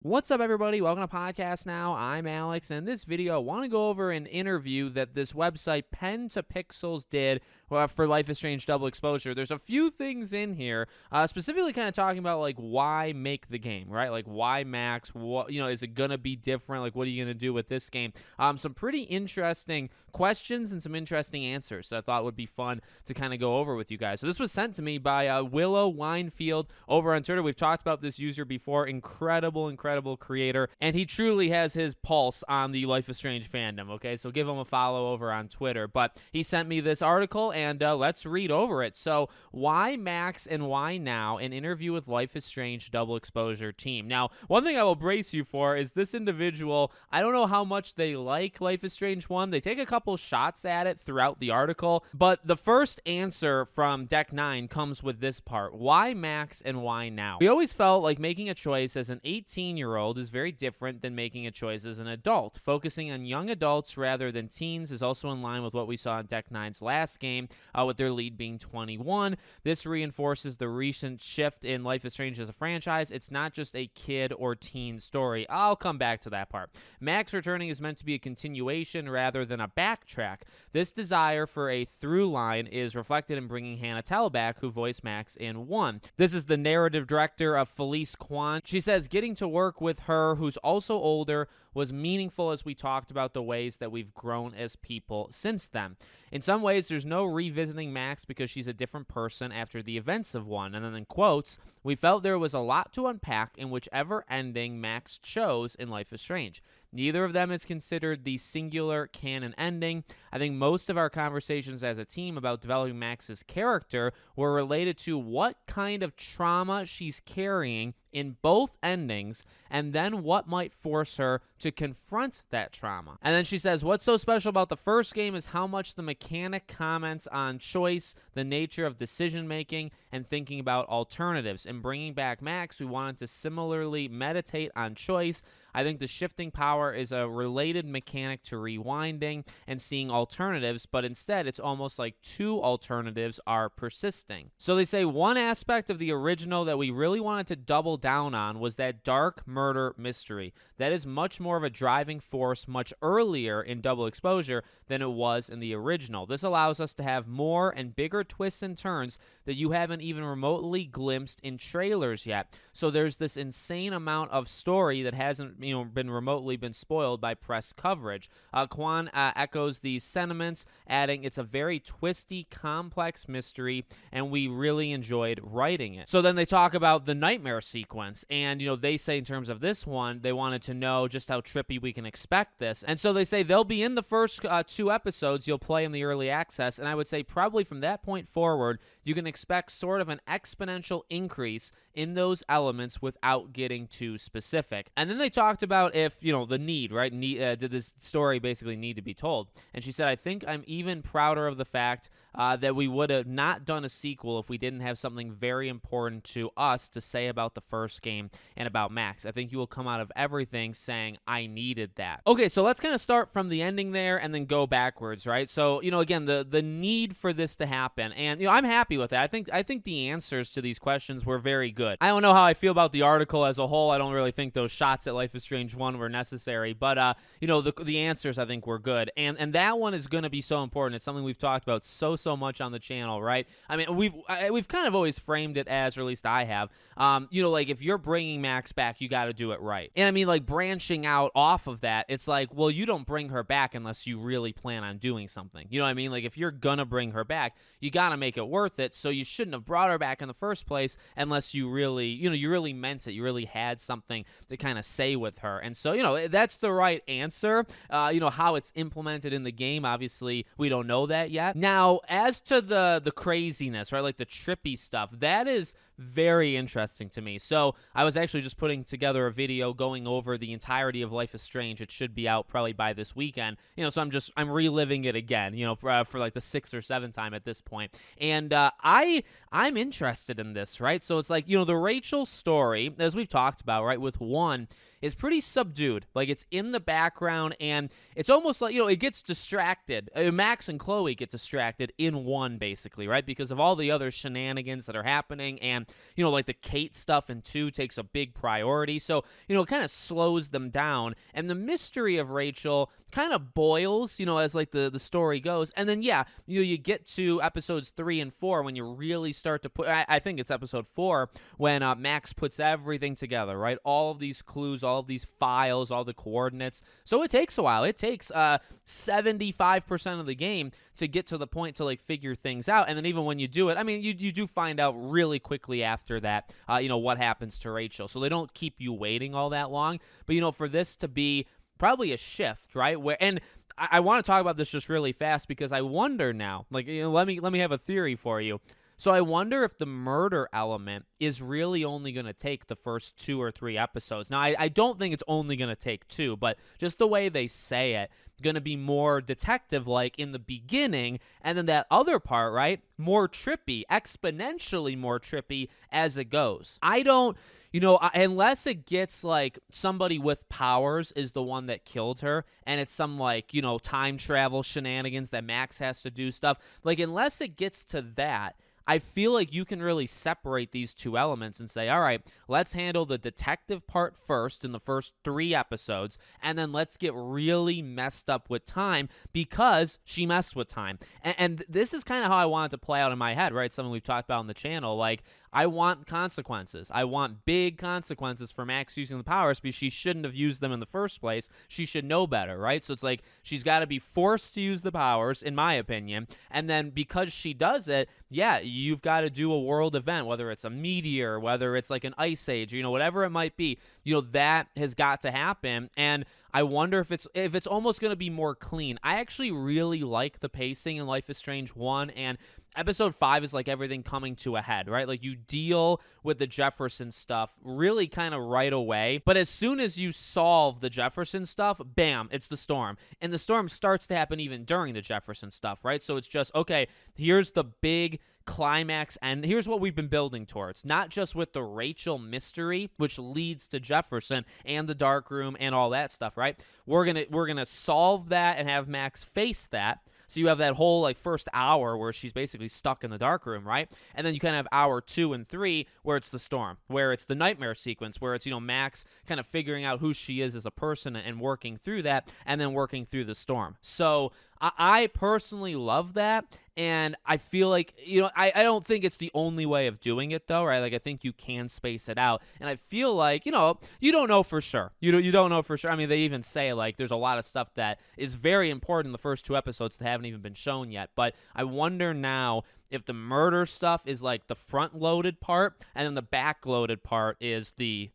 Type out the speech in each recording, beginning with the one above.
What's up, everybody? Welcome to Podcast Now. I'm Alex, and in this video, I want to go over an interview that this website Pen to Pixels did for Life is Strange Double Exposure. There's a few things in here, specifically kind of talking about like why make the game, right? Like why Max? What is it gonna be different? Like what are you gonna do with this game? Some pretty interesting questions and some interesting answers that I thought would be fun to kind of go over with you guys. So this was sent to me by Willow Winefield over on Twitter. We've talked about this user before. Incredible creator, and he truly has his pulse on the Life is Strange fandom. Okay, so give him a follow over on Twitter. But he sent me this article, and let's read over it. So, why Max and why now? An interview with Life is Strange Double Exposure team. Now, one thing I will brace you for is this individual. I don't know how much they like Life is Strange 1. They take a couple shots at it throughout the article, but the first answer from Deck 9 comes with this part. Why Max and why now? We always felt like making a choice as an 18-year-old is very different than making a choice as an adult. Focusing on young adults rather than teens is also in line with what we saw in Deck 9's last game, with their lead being 21. This reinforces the recent shift in Life is Strange as a franchise. It's not just a kid or teen story. I'll come back to that part. Max returning is meant to be a continuation rather than a backtrack. This desire for a through line is reflected in bringing Hannah Tell back, who voiced Max in 1. This is the narrative director of Felice Kwan. She says getting to work with her, who's also older, was meaningful as we talked about the ways that we've grown as people since then. In some ways, there's no revisiting Max because she's a different person after the events of 1. And then in quotes, we felt there was a lot to unpack in whichever ending Max chose in Life is Strange. Neither of them is considered the singular canon ending. I think most of our conversations as a team about developing Max's character were related to what kind of trauma she's carrying in both endings, and then what might force her to confront that trauma. And then she says, what's so special about the first game is how much the mechanic comments on choice, the nature of decision making, and thinking about alternatives. In bringing back Max, we wanted to similarly meditate on choice. I think the shifting power is a related mechanic to rewinding and seeing alternatives, but instead it's almost like two alternatives are persisting. So they say one aspect of the original that we really wanted to double down on was that dark murder mystery. That is much more of a driving force much earlier in Double Exposure than it was in the original. This allows us to have more and bigger twists and turns that you haven't even remotely glimpsed in trailers yet. So there's this insane amount of story that hasn't been remotely been spoiled by press coverage. Kwan echoes these sentiments, adding it's a very twisty, complex mystery, and we really enjoyed writing it. So then they talk about the nightmare sequence, and they say in terms of this one, they wanted to know just how trippy we can expect this. And so they say they'll be in the first 2 episodes you'll play in the early access, and I would say probably from that point forward, you can expect sort of an exponential increase in those elements without getting too specific. And then they talked about if, the need, right? Did this story basically need to be told? And she said, I think I'm even prouder of the fact that we would have not done a sequel if we didn't have something very important to us to say about the first game and about Max. I think you will come out of everything saying, I needed that. Okay, so let's kind of start from the ending there and then go backwards, right? So, again, the need for this to happen. And, I'm happy with that. I think the answers to these questions were very good. I don't know how I feel about the article as a whole. I don't really think those shots at Life is Strange 1 were necessary, but the answers I think were good. And that one is going to be so important. It's something we've talked about so much on the channel, right? I mean, we've kind of always framed it as, or at least I have, like if you're bringing Max back, you got to do it right. And I mean, like branching out off of that, it's like, well, you don't bring her back unless you really plan on doing something. You know what I mean? Like if you're gonna bring her back, you got to make it worth it. So you shouldn't have brought her back in the first place unless you really, you really meant it. You really had something to kind of say with her. And so, that's the right answer. How it's implemented in the game, obviously, we don't know that yet. Now, as to the craziness, right, like the trippy stuff, that is very interesting to me. So I was actually just putting together a video going over the entirety of Life is Strange. It should be out probably by this weekend. So I'm reliving it again, for like the 6th or 7th time at this point. And I'm interested in this, right? So it's like, the Rachel story, as we've talked about, right, with 1, is pretty subdued. Like, it's in the background, and it's almost like, it gets distracted. Max and Chloe get distracted in 1, basically, right? Because of all the other shenanigans that are happening, and like the Kate stuff in 2 takes a big priority. So, it kind of slows them down. And the mystery of Rachel kind of boils, as like the story goes. And then, you get to episodes 3 and 4 when you really start to put, I think it's episode 4, when Max puts everything together, right? All of these clues, all of these files, all the coordinates. So it takes a while. It takes 75% of the game to get to the point to like figure things out. And then even when you do it, I mean, you do find out really quickly after that, what happens to Rachel. So they don't keep you waiting all that long. But, for this to be probably a shift, right? And I want to talk about this just really fast because I wonder now, like, let me have a theory for you. So I wonder if the murder element is really only going to take the first 2 or 3 episodes. Now, I don't think it's only going to take 2, but just the way they say it, going to be more detective-like in the beginning, and then that other part, right, more trippy, exponentially more trippy as it goes. I don't, unless it gets like somebody with powers is the one that killed her, and it's some like, time travel shenanigans that Max has to do stuff, like unless it gets to that, I feel like you can really separate these 2 elements and say, all right, let's handle the detective part first in the first 3 episodes, and then let's get really messed up with time because she messed with time. And this is kind of how I want it to play out in my head, right? Something we've talked about on the channel. Like, I want consequences. I want big consequences for Max using the powers because she shouldn't have used them in the first place. She should know better, right? So it's like she's got to be forced to use the powers, in my opinion. And then because she does it, you've got to do a world event, whether it's a meteor, whether it's like an ice age, whatever it might be, that has got to happen. And I wonder if it's almost going to be more clean. I actually really like the pacing in Life is Strange 1, and episode 5 is like everything coming to a head, right? Like you deal with the Jefferson stuff really kind of right away, but as soon as you solve the Jefferson stuff, bam, it's the storm. And the storm starts to happen even during the Jefferson stuff, right? So it's just, okay, here's the big climax, and here's what we've been building towards, not just with the Rachel mystery, which leads to Jefferson and the dark room and all that stuff, right? We're gonna solve that and have Max face that. So you have that whole like first hour where she's basically stuck in the dark room, right? And then you kind of have hour 2 and 3 where it's the storm, where it's the nightmare sequence, where it's, Max kind of figuring out who she is as a person and working through that, and then working through the storm. So I personally love that. And I feel like, I don't think it's the only way of doing it, though, right? Like, I think you can space it out. And I feel like, you don't know for sure. You don't know for sure. I mean, they even say, like, there's a lot of stuff that is very important in the first 2 episodes that haven't even been shown yet. But I wonder now if the murder stuff is like the front-loaded part, and then the back-loaded part is the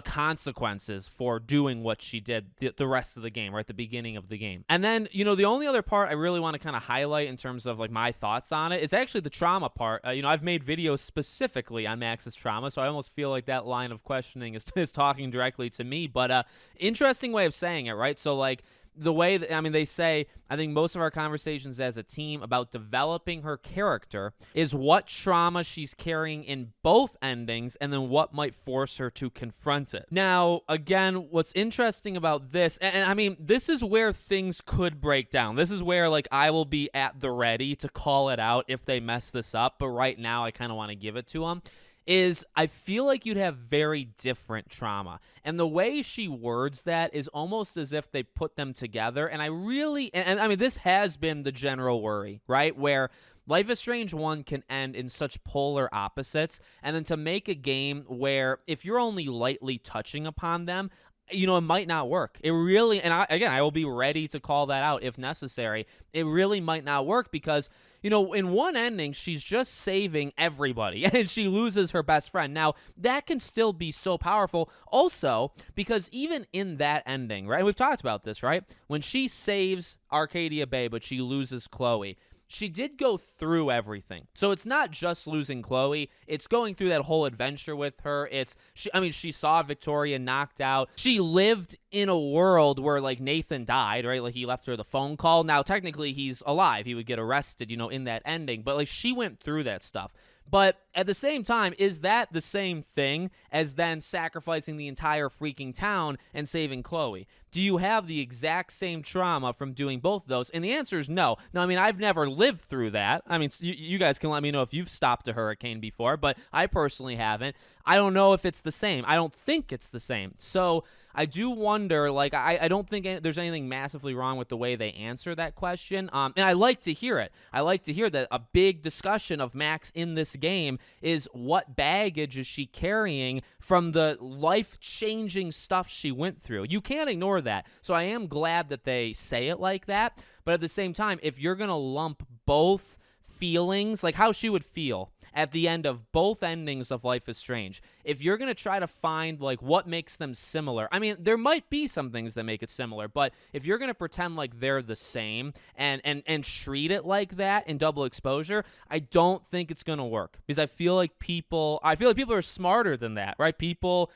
consequences for doing what she did the rest of the game, right? The beginning of the game. And then, the only other part I really want to kind of highlight in terms of like my thoughts on it is actually the trauma part. I've made videos specifically on Max's trauma, so I almost feel like that line of questioning is talking directly to me. But interesting way of saying it, right? So like, the way that, they say, I think most of our conversations as a team about developing her character is what trauma she's carrying in both endings and then what might force her to confront it. Now, again, what's interesting about this, and this is where things could break down. This is where, like, I will be at the ready to call it out if they mess this up, but right now I kind of want to give it to them. Is I feel like you'd have very different trauma. And the way she words that is almost as if they put them together. And I really, this has been the general worry, right? Where Life is Strange 1 can end in such polar opposites. And then to make a game where if you're only lightly touching upon them, it might not work. It really, and I will be ready to call that out if necessary. It really might not work because, in one ending, she's just saving everybody and she loses her best friend. Now, that can still be so powerful also because even in that ending, right? We've talked about this, right? When she saves Arcadia Bay, but she loses Chloe, she did go through everything. So it's not just losing Chloe. It's going through that whole adventure with her. She saw Victoria knocked out. She lived in a world where, like, Nathan died, right? Like, he left her the phone call. Now, technically, he's alive. He would get arrested, in that ending. But, like, she went through that stuff. But At the same time, is that the same thing as then sacrificing the entire freaking town and saving Chloe? Do you have the exact same trauma from doing both of those? And the answer is no. No, I mean, I've never lived through that. I mean, you guys can let me know if you've stopped a hurricane before, but I personally haven't. I don't know if it's the same. I don't think it's the same. So I do wonder, like, I don't think there's anything massively wrong with the way they answer that question. And I like to hear it. I like to hear that a big discussion of Max in this game is what baggage is she carrying from the life-changing stuff she went through. You can't ignore that. So I am glad that they say it like that. But at the same time, if you're going to lump both feelings, like how she would feel at the end of both endings of Life is Strange, if you're going to try to find like what makes them similar, I mean, there might be some things that make it similar, but if you're going to pretend like they're the same and treat it like that in Double Exposure, I don't think it's going to work, because I feel like people are smarter than that, right? People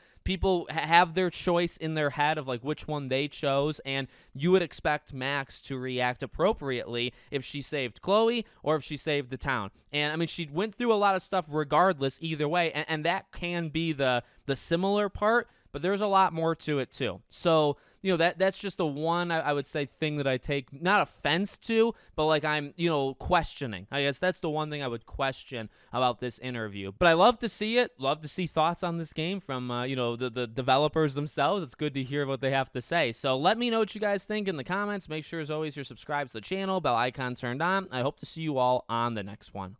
have their choice in their head of like which one they chose, and you would expect Max to react appropriately if she saved Chloe or if she saved the town. And I mean, she went through a lot of stuff regardless either way, and that can be the similar part, but there's a lot more to it too. So, you know, that's just the one I would say thing that I take not offense to, but like I'm, you know, questioning. I guess that's the one thing I would question about this interview. But I love to see it. Love to see thoughts on this game from, you know, the developers themselves. It's good to hear what they have to say. So let me know what you guys think in the comments. Make sure, as always, you're subscribed to the channel, bell icon turned on. I hope to see you all on the next one.